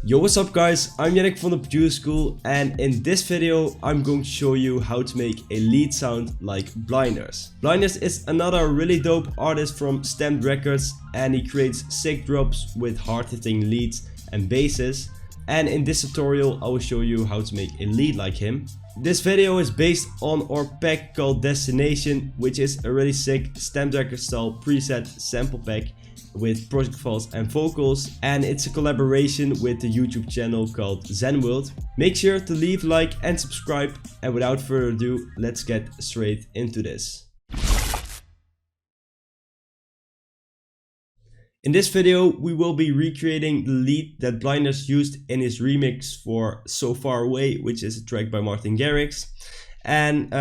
Yo, what's up guys, I'm Yannick from the Producer School, and in this video I'm going to show you how to make a lead sound like Blinders. Blinders is another really dope artist from Stamped Records, and he creates sick drops with hard-hitting leads and basses. And in this tutorial I will show you how to make a lead like him. This video is based on our pack called Destination, which is a really sick Stamped Records style preset sample pack with project files and vocals, and it's a collaboration with the YouTube channel called Zenworld. Make sure to leave a like and subscribe, and without further ado, let's get straight into this. In this video we will be recreating the lead that Blinders used in his remix for So Far Away, which is a track by Martin Garrix, and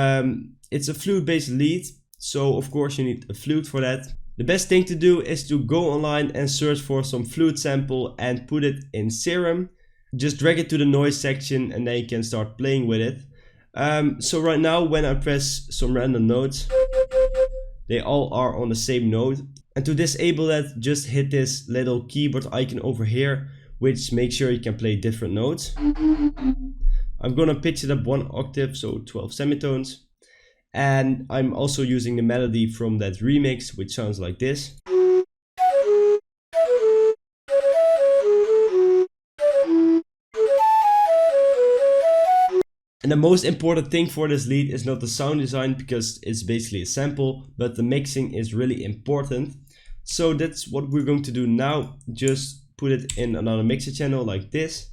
it's a flute based lead, so of course you need a flute for that. The best thing to do is to go online and search for some flute sample and put it in Serum. Just drag it to the noise section and then you can start playing with it. So right now when I press some random notes, they all are on the same note. And to disable that, just hit this little keyboard icon over here, which makes sure you can play different notes. I'm gonna pitch it up 1 octave, so 12 semitones. And I'm also using the melody from that remix, which sounds like this. And the most important thing for this lead is not the sound design, because it's basically a sample, but the mixing is really important. So that's what we're going to do now. Just put it in another mixer channel like this.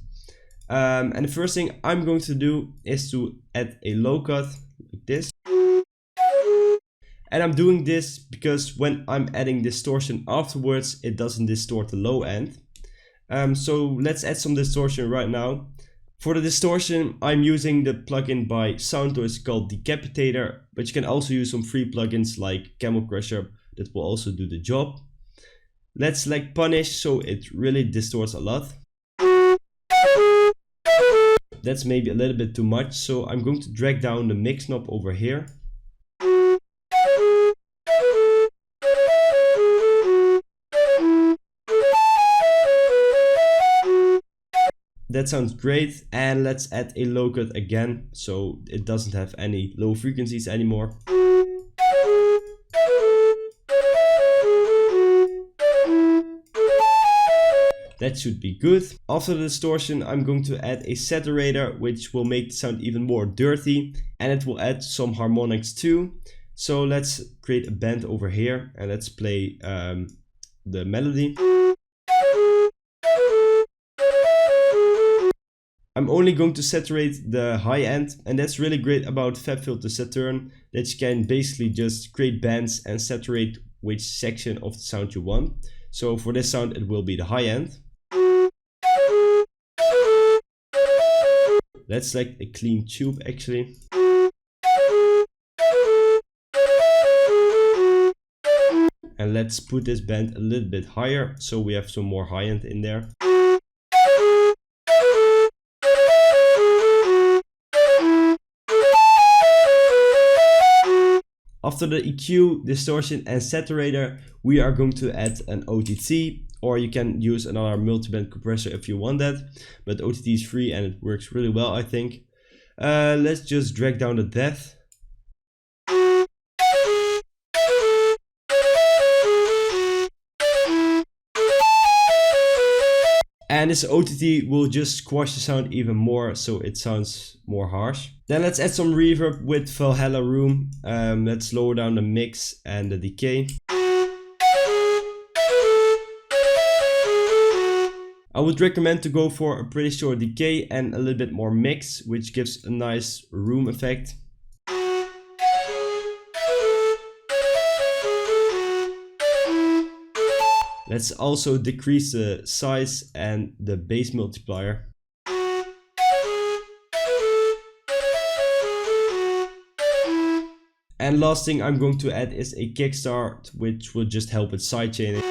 And the first thing I'm going to do is to add a low cut like this. And I'm doing this because when I'm adding distortion afterwards, it doesn't distort the low end. So let's add some distortion right now. For the distortion, I'm using the plugin by Soundtoys called Decapitator, but you can also use some free plugins like Camel Crusher that will also do the job. Let's select Punish so it really distorts a lot. That's maybe a little bit too much, so I'm going to drag down the mix knob over here. That sounds great, and let's add a low cut again so it doesn't have any low frequencies anymore. That should be good. After the distortion, I'm going to add a saturator, which will make the sound even more dirty, and it will add some harmonics too. So let's create a bend over here and let's play the melody. I'm only going to saturate the high end, and that's really great about FabFilter Saturn, that you can basically just create bands and saturate which section of the sound you want. So for this sound it will be the high end. Let's select a clean tube actually. And let's put this band a little bit higher so we have some more high end in there. After the EQ, distortion and saturator, we are going to add an OTT, or you can use another multiband compressor if you want that, but OTT is free and it works really well, I think. Let's just drag down the depth. And this OTT will just squash the sound even more, so it sounds more harsh. Then let's add some reverb with Valhalla Room. Let's lower down the mix and the decay. I would recommend to go for a pretty short decay and a little bit more mix, which gives a nice room effect. Let's also decrease the size and the bass multiplier. And last thing I'm going to add is a kickstart, which will just help with sidechaining.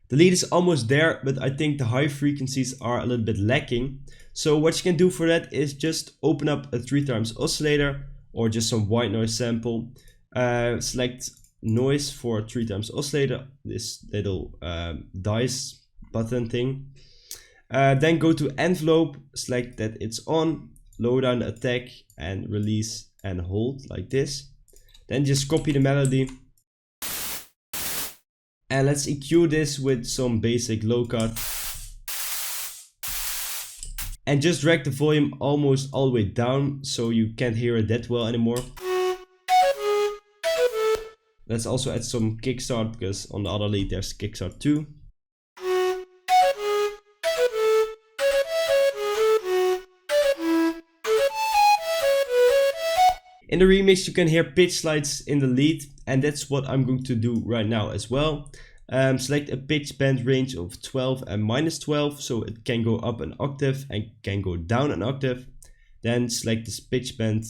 The lead is almost there, but I think the high frequencies are a little bit lacking. So what you can do for that is just open up a 3x oscillator or just some white noise sample. Select noise for 3 times oscillator, this little dice button thing. Then go to envelope, select that it's on, lower down the attack and release and hold like this. Then just copy the melody. And let's EQ this with some basic low cut. And just drag the volume almost all the way down so you can't hear it that well anymore. Let's also add some kickstart because on the other lead there's kickstart too. In the remix you can hear pitch slides in the lead, and that's what I'm going to do right now as well. Select a pitch bend range of 12 and -12, so it can go up an octave and can go down an octave. Then select this pitch bend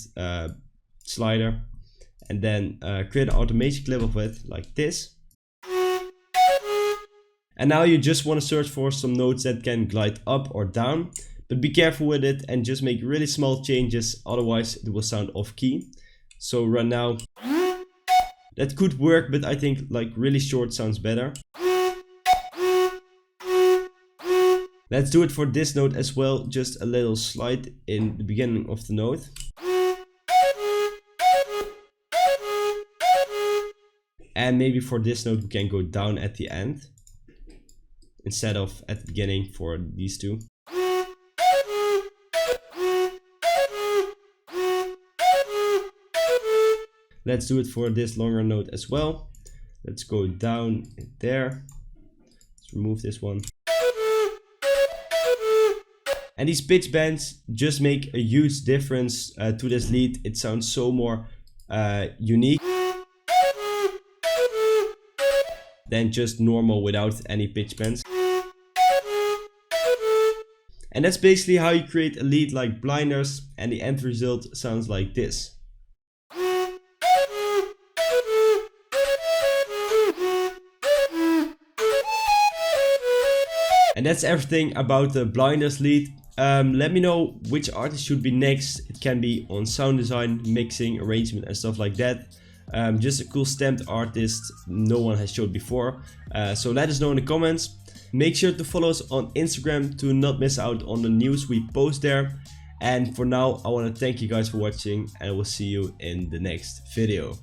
slider and then create an automation clip of it like this. And now you just want to search for some notes that can glide up or down. But be careful with it and just make really small changes, otherwise it will sound off key. So right now, that could work, but I think like really short sounds better. Let's do it for this note as well, just a little slide in the beginning of the note. And maybe for this note we can go down at the end, instead of at the beginning for these two. Let's do it for this longer note as well. Let's go down there. Let's remove this one. And these pitch bends just make a huge difference to this lead. It sounds so more unique than just normal without any pitch bends. And that's basically how you create a lead like Blinders, and the end result sounds like this. And that's everything about the Blinders lead. Let me know which artist should be next. It can be on sound design, mixing, arrangement and stuff like that. Just a cool stamped artist no one has showed before. So let us know in the comments. Make sure to follow us on Instagram to not miss out on the news we post there. And for now, I want to thank you guys for watching, and I will see you in the next video.